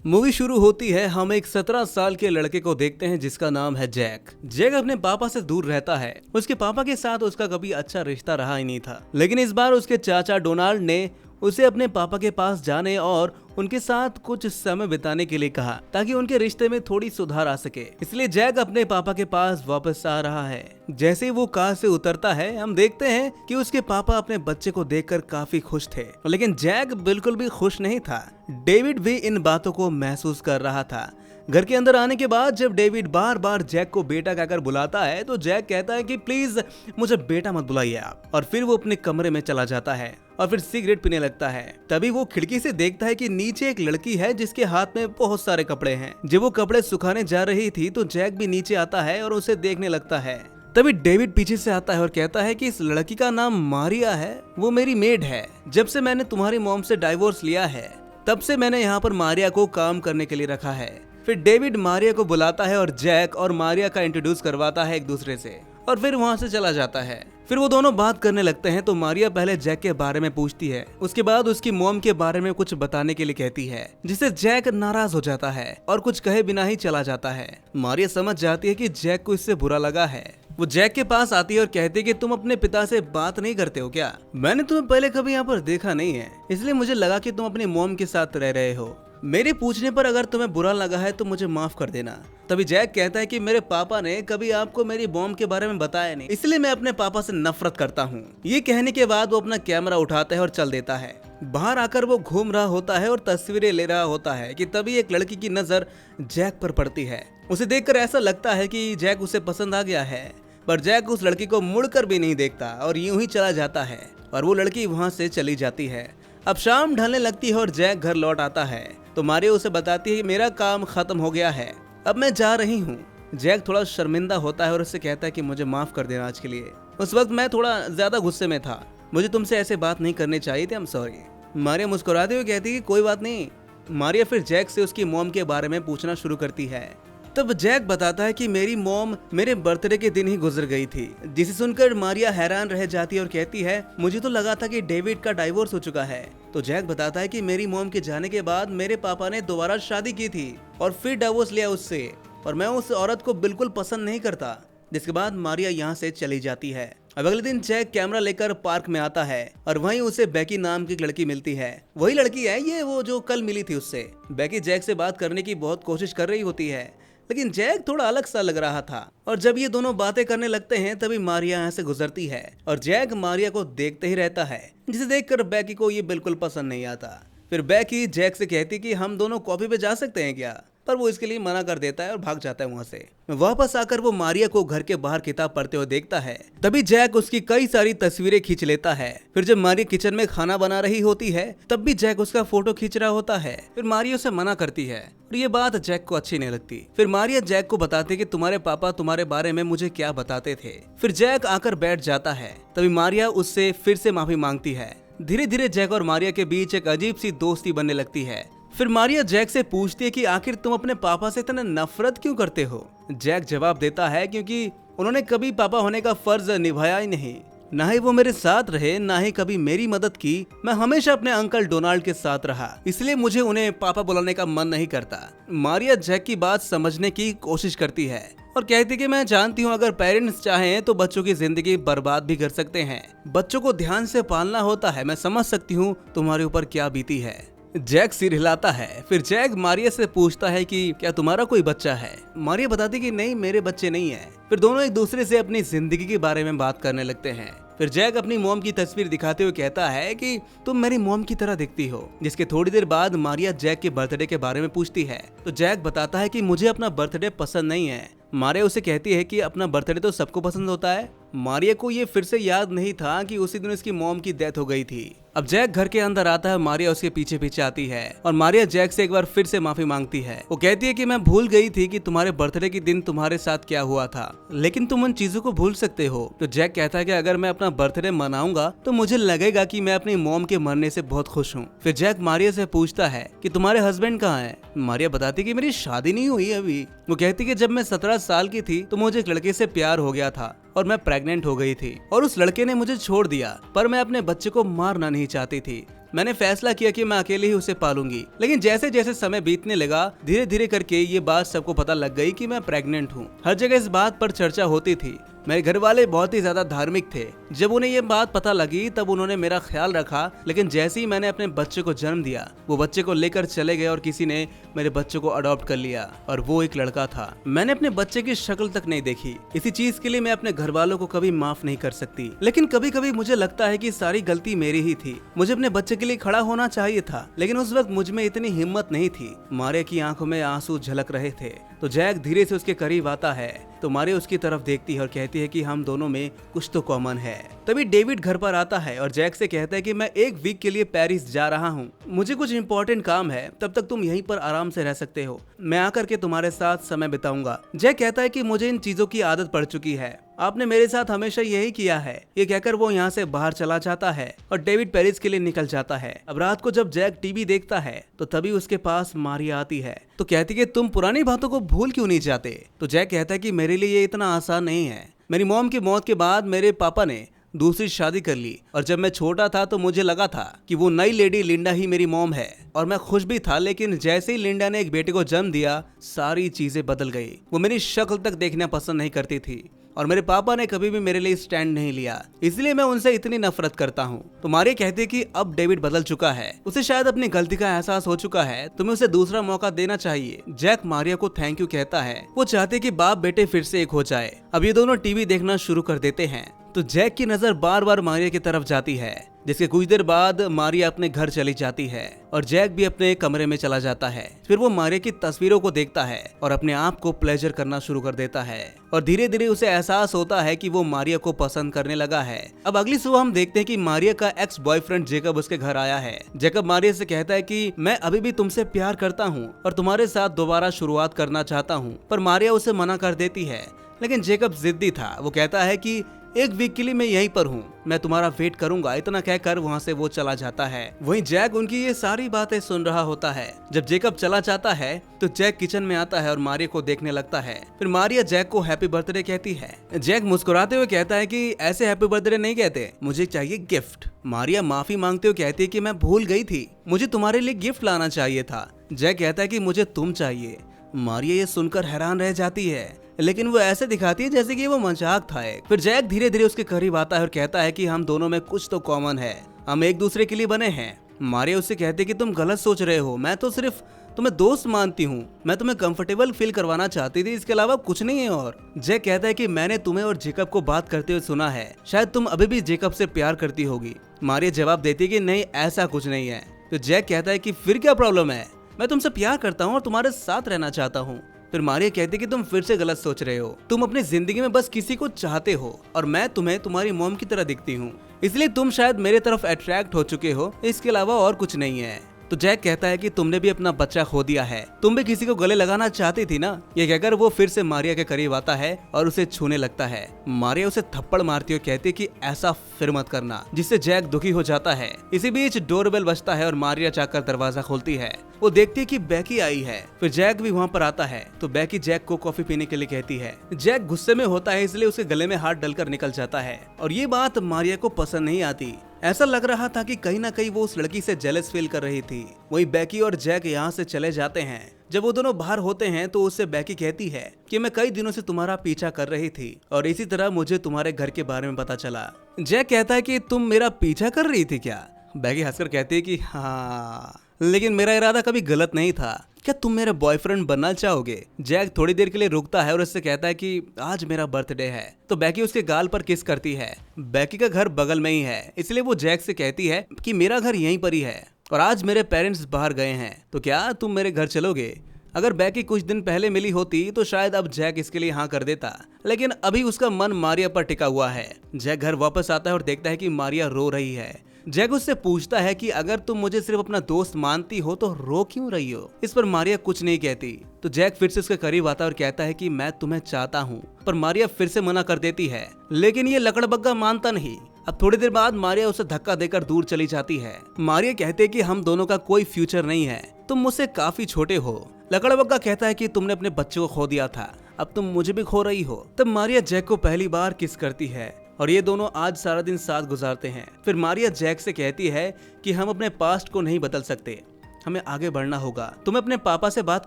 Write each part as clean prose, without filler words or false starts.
Movie शुरू होती है। हम एक 17 साल के लड़के को देखते हैं जिसका नाम है जैक। जैक अपने पापा से दूर रहता है। उसके पापा के साथ उसका कभी अच्छा रिश्ता रहा ही नहीं था, लेकिन इस बार उसके चाचा डोनाल्ड ने उसे अपने पापा के पास जाने और उनके साथ कुछ समय बिताने के लिए कहा ताकि उनके रिश्ते में थोड़ी सुधार आ सके। इसलिए जैक अपने पापा के पास वापस आ रहा है। जैसे ही वो कार से उतरता है, हम देखते हैं कि उसके पापा अपने बच्चे को देखकर काफी खुश थे, लेकिन जैक बिल्कुल भी खुश नहीं था। डेविड भी इन बातों को महसूस कर रहा था। घर के अंदर आने के बाद जब डेविड बार बार जैक को बेटा कहकर बुलाता है तो जैक कहता है कि प्लीज मुझे बेटा मत बुलाइए आप, और फिर वो अपने कमरे में चला जाता है और फिर सिगरेट पीने लगता है। तभी वो खिड़की से देखता है कि नीचे एक लड़की है जिसके हाथ में बहुत सारे कपड़े हैं। जब वो कपड़े सुखाने जा रही थी तो जैक भी नीचे आता है और उसे देखने लगता है। तभी डेविड पीछे से आता है और कहता है कि इस लड़की का नाम मारिया है, वो मेरी मेड है। जब से मैंने तुम्हारी मॉम से डाइवोर्स लिया है तब से मैंने यहाँ पर मारिया को काम करने के लिए रखा है। फिर डेविड मारिया को बुलाता है और जैक और मारिया का इंट्रोड्यूस करवाता है एक दूसरे से, और फिर वहाँ से चला जाता है। फिर वो दोनों बात करने लगते हैं तो मारिया पहले जैक के बारे में पूछती है, उसके बाद उसकी मॉम के बारे में कुछ बताने के लिए कहती है, जिससे जैक नाराज हो जाता है और कुछ कहे बिना ही चला जाता है। मारिया समझ जाती है कि जैक को इससे बुरा लगा है। वो जैक के पास आती है और कहती है कि तुम अपने पिता से बात नहीं करते हो क्या? मैंने तुम्हें पहले कभी यहाँ पर देखा नहीं है, इसलिए मुझे लगा कि तुम अपनी मॉम के साथ रह रहे हो। मेरे पूछने पर अगर तुम्हें बुरा लगा है तो मुझे माफ कर देना। तभी जैक कहता है कि मेरे पापा ने कभी आपको मेरी मॉम के बारे में बताया नहीं, इसलिए मैं अपने पापा से नफरत करता हूँ। ये कहने के बाद वो अपना कैमरा उठाता है और चल देता है। बाहर आकर वो घूम रहा होता है और तस्वीरें ले रहा होता है कि तभी एक लड़की की नजर जैक पर पड़ती है। उसे देखकर ऐसा लगता है कि जैक उसे पसंद आ गया है, पर जैक उस लड़की को मुड़कर भी नहीं देखता और यूं ही चला जाता है और वो लड़की वहां से चली जाती है। अब शाम ढलने लगती है और जैक घर लौट आता है तो मारिया उसे बताती है कि मेरा काम खत्म हो गया है, अब मैं जा रही हूँ। जैक थोड़ा शर्मिंदा होता है और उससे कहता है कि मुझे माफ कर देना आज के लिए। उस वक्त मैं थोड़ा ज्यादा गुस्से में था, मुझे तुमसे ऐसे बात नहीं करनी चाहिए थी, आई एम सॉरी। मारिया मुस्कुराते हुए कहती है कि कोई बात नहीं। मारिया फिर जैक से उसकी मॉम के बारे में पूछना शुरू करती है। तब जैक बताता है कि मेरी मॉम मेरे बर्थडे के दिन ही गुजर गई थी, जिसे सुनकर मारिया हैरान रह जाती है और कहती है मुझे तो लगा था कि डेविड का डाइवोर्स हो चुका है। तो जैक बताता है कि मेरी मॉम के जाने के बाद मेरे पापा ने दोबारा शादी की थी और फिर डाइवोर्स लिया उससे, और मैं उस औरत को बिल्कुल पसंद नहीं करता। जिसके बाद मारिया यहाँ से चली जाती है। अब अगले दिन जैक कैमरा लेकर पार्क में आता है और वहीं उसे बेकी नाम की लड़की मिलती है। वही लड़की है ये, वो जो कल मिली थी उससे। बेकी जैक से बात करने की बहुत कोशिश कर रही होती है, लेकिन जैक थोड़ा अलग सा लग रहा था। और जब ये दोनों बातें करने लगते हैं तभी मारिया यहाँ से गुजरती है और जैक मारिया को देखते ही रहता है, जिसे देखकर बेकी को ये बिल्कुल पसंद नहीं आता। फिर बेकी जैक से कहती कि हम दोनों कॉफी पे जा सकते हैं क्या, पर वो इसके लिए मना कर देता है और भाग जाता है वहाँ से। वापस आकर वो मारिया को घर के बाहर किताब पढ़ते हुए देखता है। तभी जैक उसकी कई सारी तस्वीरें खींच लेता है। फिर जब मारिया किचन में खाना बना रही होती है तब भी जैक उसका फोटो खींच रहा होता है। फिर मारिया उसे मना करती है और ये बात जैक को अच्छी नहीं लगती। फिर मारिया जैक को बताती है कि तुम्हारे पापा तुम्हारे बारे में मुझे क्या बताते थे। फिर जैक आकर बैठ जाता है। तभी मारिया उससे फिर से माफी मांगती है। धीरे धीरे जैक और मारिया के बीच एक अजीब सी दोस्ती बनने लगती है। फिर मारिया जैक से पूछती है कि आखिर तुम अपने पापा से इतना नफरत क्यों करते हो। जैक जवाब देता है क्योंकि उन्होंने कभी पापा होने का फर्ज निभाया ही नहीं, ना ही वो मेरे साथ रहे, ना ही कभी मेरी मदद की। मैं हमेशा अपने अंकल डोनाल्ड के साथ रहा, इसलिए मुझे उन्हें पापा बुलाने का मन नहीं करता। मारिया जैक की बात समझने की कोशिश करती है और कहती कि मैं जानती हूँ अगर पेरेंट्स चाहें तो बच्चों की जिंदगी बर्बाद भी कर सकते हैं। बच्चों को ध्यान से पालना होता है। मैं समझ सकती हूँ तुम्हारे ऊपर क्या बीती है। जैक सिर हिलाता है। फिर जैक मारिया से पूछता है कि क्या तुम्हारा कोई बच्चा है। मारिया बताती कि नहीं, मेरे बच्चे नहीं है। फिर दोनों एक दूसरे से अपनी जिंदगी के बारे में बात करने लगते हैं। फिर जैक अपनी मॉम की तस्वीर दिखाते हुए कहता है कि तुम मेरी मॉम की तरह दिखती हो। जिसके थोड़ी देर बाद मारिया जैक के बर्थडे के बारे में पूछती है तो जैक बताता है कि मुझे अपना बर्थडे पसंद नहीं है। मारिया उसे कहती है कि अपना बर्थडे तो सबको पसंद होता है। मारिया को ये फिर से याद नहीं था कि उसी दिन उसकी मॉम की डेथ हो गई थी। अब जैक घर के अंदर आता है, मारिया उसके पीछे पीछे आती है और मारिया जैक से एक बार फिर से माफी मांगती है। वो कहती है कि मैं भूल गई थी कि तुम्हारे बर्थडे के दिन तुम्हारे साथ क्या हुआ था, लेकिन तुम उन चीजों को भूल सकते हो। तो जैक कहता है कि अगर मैं अपना बर्थडे मनाऊंगा तो मुझे लगेगा कि मैं अपनी मॉम के मरने से बहुत खुश हूँ। फिर जैक मारिया से पूछता है कि तुम्हारे हस्बैंड कहाँ है। मारिया बताती कि मेरी शादी नहीं हुई अभी। वो कहती कि जब मैं 17 साल की थी तो मुझे एक लड़के से प्यार हो गया था और मैं प्रेग्नेंट हो गई थी और उस लड़के ने मुझे छोड़ दिया, पर मैं अपने बच्चे को मारना नहीं चाहती थी। मैंने फैसला किया कि मैं अकेले ही उसे पालूंगी। लेकिन जैसे जैसे समय बीतने लगा, धीरे धीरे करके ये बात सबको पता लग गई कि मैं प्रेग्नेंट हूँ। हर जगह इस बात पर चर्चा होती थी। मेरे घर वाले बहुत ही ज्यादा धार्मिक थे। जब उन्हें ये बात पता लगी तब उन्होंने मेरा ख्याल रखा, लेकिन जैसे ही मैंने अपने बच्चे को जन्म दिया, वो बच्चे को लेकर चले गए और किसी ने मेरे बच्चे को अडॉप्ट कर लिया और वो एक लड़का था। मैंने अपने बच्चे की शक्ल तक नहीं देखी। इसी चीज के लिए मैं अपने घर वालों को कभी माफ नहीं कर सकती। लेकिन कभी कभी मुझे लगता है कि सारी गलती मेरी ही थी। मुझे अपने बच्चे के लिए खड़ा होना चाहिए था, लेकिन उस वक्त मुझ में इतनी हिम्मत नहीं थी। मारिया की आंखों में आंसू झलक रहे थे तो जैक धीरे से उसके करीब आता है तो मारिया उसकी तरफ देखती है और कहती है कि हम दोनों में कुछ तो कॉमन है। तभी डेविड घर पर आता है और जैक से कहता है कि मैं एक वीक के लिए पेरिस जा रहा हूँ, मुझे कुछ इंपॉर्टेंट काम है, तब तक तुम यहीं पर आराम से रह सकते हो, मैं आकर के तुम्हारे साथ समय बिताऊंगा। जैक कहता है कि मुझे इन चीजों की आदत पड़ चुकी है, आपने मेरे साथ हमेशा यही किया है। ये कहकर वो यहाँ से बाहर चला जाता है और डेविड पेरिस के लिए निकल जाता है। अब रात को जब जैक टीवी देखता है तो तभी उसके पास मारिया आती है तो कहती है कि तुम पुरानी बातों को भूल क्यों नहीं जाते। तो जैक कहता है कि मेरे लिए ये इतना आसान नहीं है। मेरी मॉम की मौत के बाद मेरे पापा ने दूसरी शादी कर ली और जब मैं छोटा था तो मुझे लगा था कि वो नई लेडी लिंडा ही मेरी मॉम है और मैं खुश भी था। लेकिन जैसे ही लिंडा ने एक बेटे को जन्म दिया, सारी चीजें बदल गई। वो मेरी शक्ल तक देखना पसंद नहीं करती थी और मेरे पापा ने कभी भी मेरे लिए स्टैंड नहीं लिया, इसलिए मैं उनसे इतनी नफरत करता हूँ। तो मारिया कहती है कि अब डेविड बदल चुका है, उसे शायद अपनी गलती का एहसास हो चुका है, तुम्हें उसे दूसरा मौका देना चाहिए। जैक मारिया को थैंक यू कहता है। वो चाहते कि बाप बेटे फिर से एक हो जाए। अब ये दोनों टीवी देखना शुरू कर देते हैं तो जैक की नजर बार बार मारिया की तरफ जाती है, जिसके कुछ देर बाद मारिया अपने घर चली जाती है और जैक भी अपने कमरे में चला जाता है। फिर वो मारिया की तस्वीरों को देखता है और अपने आप को प्लेजर करना शुरू कर देता है और धीरे धीरे उसे एहसास होता है कि वो मारिया को पसंद करने लगा है। अब अगली सुबह हम देखते हैं कि मारिया का एक्स बॉयफ्रेंड जेकब उसके घर आया है। जेकब मारिया से कहता है कि मैं अभी भी तुमसे प्यार करता हूँ और तुम्हारे साथ दोबारा शुरुआत करना चाहता हूँ, पर मारिया उसे मना कर देती है। लेकिन जेकब जिद्दी था। वो कहता है कि एक वीक के लिए मैं यहीं पर हूँ, मैं तुम्हारा वेट करूंगा। इतना कहकर वहाँ से वो चला जाता है। वहीं जैक उनकी ये सारी बातें सुन रहा होता है। जब जेकब चला जाता है तो जैक किचन में आता है और मारिया को देखने लगता है। फिर मारिया जैक को हैप्पी बर्थडे कहती है। जैक मुस्कुराते हुए कहता है कि ऐसे हैप्पी बर्थडे नहीं कहते, मुझे चाहिए गिफ्ट। मारिया माफी मांगते हुए कहती है कि मैं भूल गई थी, मुझे तुम्हारे लिए गिफ्ट लाना चाहिए था। जैक कहता है कि मुझे तुम चाहिए। मारिया ये सुनकर हैरान रह जाती है, लेकिन वो ऐसे दिखाती है जैसे कि वो मजाक था। फिर जैक धीरे धीरे उसके करीब आता है और कहता है कि हम दोनों में कुछ तो कॉमन है, हम एक दूसरे के लिए बने हैं। मारिया उससे कहती है कि तुम गलत सोच रहे हो, मैं तो सिर्फ तुम्हें दोस्त मानती हूँ, मैं तुम्हें कंफर्टेबल फील करवाना चाहती थी, इसके अलावा कुछ नहीं है। और जैक कहता है कि मैंने तुम्हें और जेकब को बात करते हुए सुना है, शायद तुम अभी भी जेकब से प्यार करती होगी। मारिया जवाब देती है कि नहीं, ऐसा कुछ नहीं है। तो जैक कहता है कि फिर क्या प्रॉब्लम है, मैं तुमसे प्यार करता हूँ और तुम्हारे साथ रहना चाहता हूँ। फिर मारिया कहती है कि तुम फिर से गलत सोच रहे हो, तुम अपनी जिंदगी में बस किसी को चाहते हो और मैं तुम्हें तुम्हारी मॉम की तरह दिखती हूँ, इसलिए तुम शायद मेरे तरफ अट्रैक्ट हो चुके हो, इसके अलावा और कुछ नहीं है। तो जैक कहता है कि तुमने भी अपना बच्चा खो दिया है, तुम भी किसी को गले लगाना चाहती थी ना। ये कहकर वो फिर से मारिया के करीब आता है और उसे छूने लगता है। मारिया उसे थप्पड़ मारती हुई कहती है कि ऐसा फिर मत करना, जिससे जैक दुखी हो जाता है। इसी बीच डोरबेल बजता है और मारिया जाकर दरवाजा खोलती है। वो देखती है कि बैकी आई है। फिर जैक भी वहाँ पर आता है तो बैकी जैक को कॉफी पीने के लिए कहती है। जैक गुस्से में होता है, इसलिए उसके गले में हाथ डलकर निकल जाता है और ये बात मारिया को पसंद नहीं आती। ऐसा लग रहा था कि कहीं ना कहीं वो उस लड़की से जेलस फील कर रही थी। वहीं बैकी और जैक यहाँ से चले जाते हैं। जब वो दोनों बाहर होते हैं तो उससे बैकी कहती है कि मैं कई दिनों से तुम्हारा पीछा कर रही थी और इसी तरह मुझे तुम्हारे घर के बारे में पता चला। जैक कहता है कि तुम मेरा पीछा कर रही थी क्या? बैकी हंसकर कहती है कि हाँ, लेकिन मेरा इरादा कभी गलत नहीं था। क्या तुम मेरा बॉयफ्रेंड बनना चाहोगे? जैक थोड़ी देर के लिए रुकता है और उससे कहता है कि आज मेरा बर्थडे है। तो बैकी उसके गाल पर किस करती है। बैकी का घर बगल में ही है, इसलिए वो जैक से कहती है कि मेरा घर यहीं पर ही है और आज मेरे पेरेंट्स बाहर गए हैं, तो क्या तुम मेरे घर चलोगे? अगर बैकी कुछ दिन पहले मिली होती तो शायद अब जैक इसके लिए हाँ कर देता, लेकिन अभी उसका मन मारिया पर टिका हुआ है। जैक घर वापस आता है और देखता है कि मारिया रो रही है। जैक उससे पूछता है कि अगर तुम मुझे सिर्फ अपना दोस्त मानती हो तो रो क्यों रही हो? इस पर मारिया कुछ नहीं कहती। तो जैक फिर से उसके करीब आता है और कहता है कि मैं तुम्हें चाहता हूँ, पर मारिया फिर से मना कर देती है। लेकिन ये लकड़बग्गा मानता नहीं। अब थोड़ी देर बाद मारिया उसे धक्का देकर दूर चली जाती है। मारिया कहते है कि हम दोनों का कोई फ्यूचर नहीं है, तुम मुझसे काफी छोटे हो। लकड़बग्गा कहता है कि तुमने अपने बच्चे को खो दिया था, अब तुम मुझे भी खो रही हो। तब मारिया जैक को पहली बार किस करती है और ये दोनों आज सारा दिन साथ गुजारते हैं। फिर मारिया जैक से कहती है कि हम अपने पास्ट को नहीं बदल सकते, हमें आगे बढ़ना होगा। तुम्हें अपने पापा से बात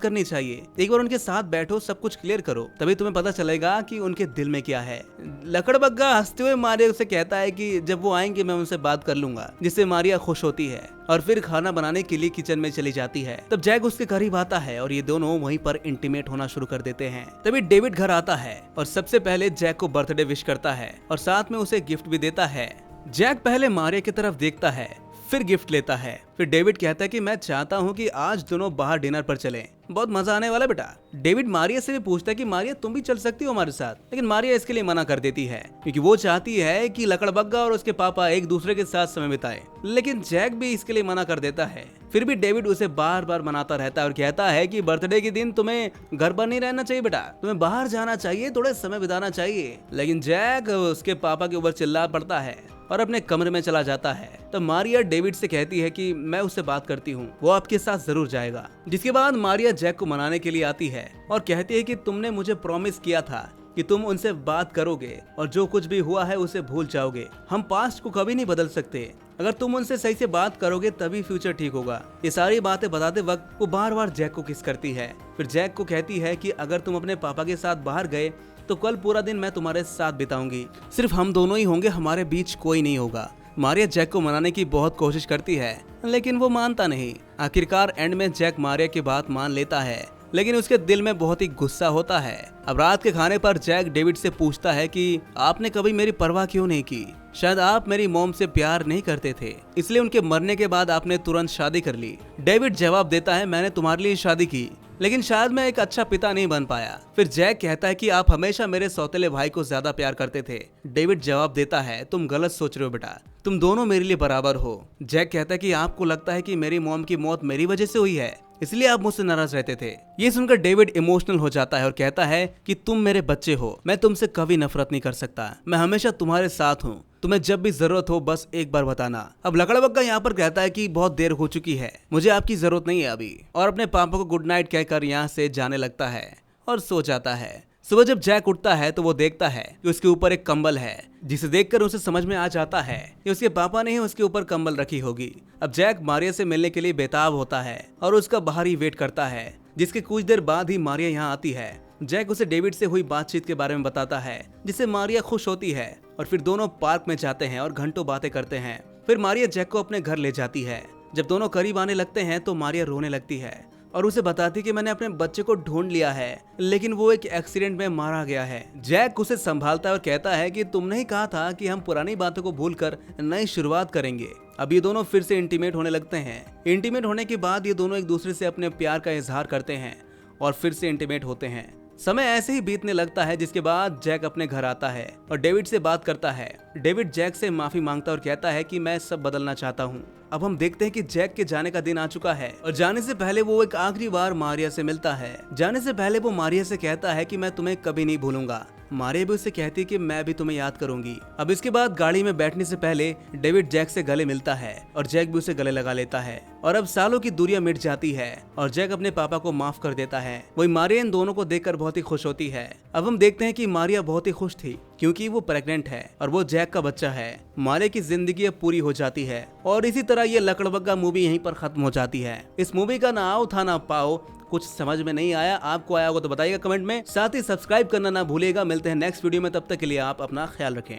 करनी चाहिए, एक बार उनके साथ बैठो, सब कुछ क्लियर करो, तभी तुम्हें पता चलेगा कि उनके दिल में क्या है। लकड़बग्गा हंसते हुए मारिया से कहता है कि जब वो आएंगे मैं उनसे बात कर लूंगा, जिससे मारिया खुश होती है और फिर खाना बनाने के लिए किचन में चली जाती है। तब जैक उसके करीब आता है और ये दोनों वहीं पर इंटीमेट होना शुरू कर देते हैं। तभी डेविड घर आता है और सबसे पहले जैक को बर्थडे विश करता है और साथ में उसे गिफ्ट भी देता है। जैक पहले मारिया की तरफ देखता है, फिर गिफ्ट लेता है। फिर डेविड कहता है कि मैं चाहता हूँ कि आज दोनों बाहर डिनर पर चलें, बहुत मजा आने वाला बेटा। डेविड मारिया से भी पूछता है कि मारिया तुम भी चल सकती हो हमारे साथ, लेकिन मारिया इसके लिए मना कर देती है क्योंकि वो चाहती है कि लकड़बग्गा और उसके पापा एक दूसरे के साथ समय बिताएं। लेकिन जैक भी इसके लिए मना कर देता है। फिर भी डेविड उसे बार बार मनाता रहता है और कहता है कि बर्थडे के दिन तुम्हें घर पर नहीं रहना चाहिए बेटा, तुम्हें बाहर जाना चाहिए, थोड़े समय बिताना चाहिए। लेकिन जैक उसके पापा के ऊपर चिल्ला पड़ता है और अपने कमरे में चला जाता है। तब मारिया डेविड से कहती है कि मैं उससे बात करती हूँ, वो आपके साथ जरूर जाएगा। जिसके बाद मारिया जैक को मनाने के लिए आती है और कहती है कि तुमने मुझे प्रॉमिस किया था कि तुम उनसे बात करोगे और जो कुछ भी हुआ है उसे भूल जाओगे। हम पास्ट को कभी नहीं बदल सकते, अगर तुम उनसे सही से बात करोगे तभी फ्यूचर ठीक होगा। ये सारी बातें बताते वक्त वो बार बार जैक को किस करती है। फिर जैक को कहती है कि अगर तुम अपने पापा के साथ बाहर गए तो कल पूरा दिन मैं तुम्हारे साथ बिताऊंगी, सिर्फ हम दोनों ही होंगे, हमारे बीच कोई नहीं होगा। मारिया जैक को मनाने की बहुत कोशिश करती है लेकिन वो मानता नहीं। आखिरकार एंड में जैक मारिया की बात मान लेता है, लेकिन उसके दिल में बहुत ही गुस्सा होता है। अब रात के खाने पर जैक डेविड से पूछता है कि आपने कभी मेरी परवाह क्यों नहीं की? शायद आप मेरी मॉम से प्यार नहीं करते थे, इसलिए उनके मरने के बाद आपने तुरंत शादी कर ली। डेविड जवाब देता है मैंने तुम्हारे लिए शादी की, लेकिन शायद मैं एक अच्छा पिता नहीं बन पाया। फिर जैक कहता है कि आप हमेशा मेरे सौतेले भाई को ज्यादा प्यार करते थे। डेविड जवाब देता है तुम गलत सोच रहे हो बेटा, तुम दोनों मेरे लिए बराबर हो। जैक कहता है कि आपको लगता है कि मेरी मॉम की मौत मेरी वजह से हुई है, इसलिए आप मुझसे नाराज रहते थे। ये सुनकर डेविड इमोशनल हो जाता है और कहता है कि तुम मेरे बच्चे हो, मैं तुमसे कभी नफरत नहीं कर सकता, मैं हमेशा तुम्हारे साथ हूँ, तुम्हें जब भी जरूरत हो बस एक बार बताना। अब लकड़बग्गा यहाँ पर कहता है कि बहुत देर हो चुकी है, मुझे आपकी जरूरत नहीं है अभी, और अपने पापा को गुड नाइट कहकर यहाँ से जाने लगता है और सो जाता है। सुबह जब जैक उठता है तो वो देखता है कि उसके ऊपर एक कंबल है, जिसे देखकर उसे समझ में आ जाता है कि उसके पापा ने ही उसके ऊपर कंबल रखी होगी। अब जैक मारिया से मिलने के लिए बेताब होता है और उसका बाहर ही वेट करता है, जिसके कुछ देर बाद ही मारिया यहाँ आती है। जैक उसे डेविड से हुई बातचीत के बारे में बताता है, जिससे मारिया खुश होती है और फिर दोनों पार्क में जाते हैं और घंटों बातें करते हैं। फिर मारिया जैक को अपने घर ले जाती है। जब दोनों करीब आने लगते हैं तो मारिया रोने लगती है और उसे बताती कि मैंने अपने बच्चे को ढूंढ लिया है, लेकिन वो एक एक्सीडेंट में मारा गया है। जैक उसे संभालता है और कहता है कि तुमने ही कहा था कि हम पुरानी बातों को भूलकर नई शुरुआत करेंगे। अब ये दोनों फिर से इंटीमेट होने लगते हैं। इंटीमेट होने के बाद ये दोनों एक दूसरे से अपने प्यार का इजहार करते हैं और फिर से इंटीमेट होते हैं। समय ऐसे ही बीतने लगता है, जिसके बाद जैक अपने घर आता है और डेविड से बात करता है। डेविड जैक से माफी मांगता है और कहता है कि मैं सब बदलना चाहता हूँ। अब हम देखते हैं कि जैक के जाने का दिन आ चुका है और जाने से पहले वो एक आखिरी बार मारिया से मिलता है। जाने से पहले वो मारिया से कहता है कि मैं तुम्हें कभी नहीं भूलूंगा। मारिया भी उससे कहती है कि मैं भी तुम्हें याद करूंगी। अब इसके बाद गाड़ी में बैठने से पहले डेविड जैक से गले मिलता है और जैक भी उसे गले लगा लेता है और अब सालों की दूरियां मिट जाती है और जैक अपने पापा को माफ कर देता है। वही मारिया इन दोनों को देखकर बहुत ही खुश होती है। अब हम देखते हैं कि मारिया बहुत ही खुश थी क्योंकि वो प्रेग्नेंट है और वो जैक का बच्चा है। मारिया की जिंदगी अब पूरी हो जाती है और इसी तरह ये लकड़बग्गा मूवी यहीं पर खत्म हो जाती है। इस मूवी का ना आओ था ना पाओ, कुछ समझ में नहीं आया, आपको आया होगा तो बताइएगा कमेंट में। साथ ही सब्सक्राइब करना ना भूलिएगा। मिलते हैं नेक्स्ट वीडियो में, तब तक के लिए आप अपना ख्याल रखें।